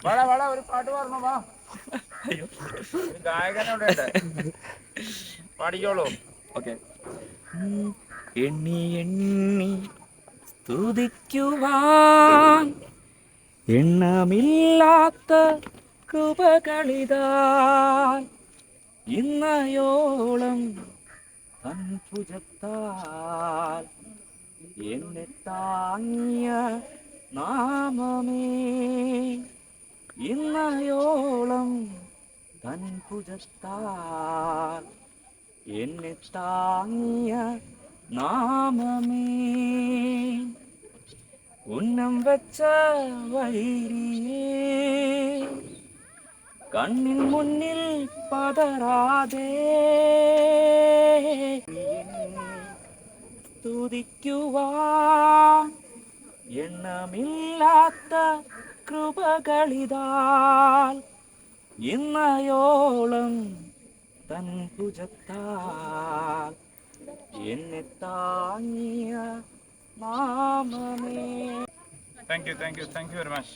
ഒരു പാട്ട് പാടണം വാ. ഒരു ഗായകൻ അവിടെ ഉണ്ട്, പാടിക്കോളൂ. ഓക്കെ. എണ്ണി എണ്ണി സ്തുതിക്കുവാൻ എണ്ണമില്ലാത്ത കൃപകളിതാ ഇന്നയോളം തൻ ഭുജത്താൽ എന്നെ താങ്ങിയ നാമമേ, ഇന്നയോളം തൻ ഭുജത്താൽ എന്നെ താങ്ങിയ നാമമേ. ഉന്നം വെച്ച വൈരിയേ കണ്ണിൻ മുന്നിൽ പതറാതെ സ്തുതിക്കുവാൻ എണ്ണമില്ലാത്ത കൃപകളിതാൽ ഇന്നയോളം തൻ ഭുജത്താൽ എന്നെ താങ്ങിയ നാമമേ. Thank you very much.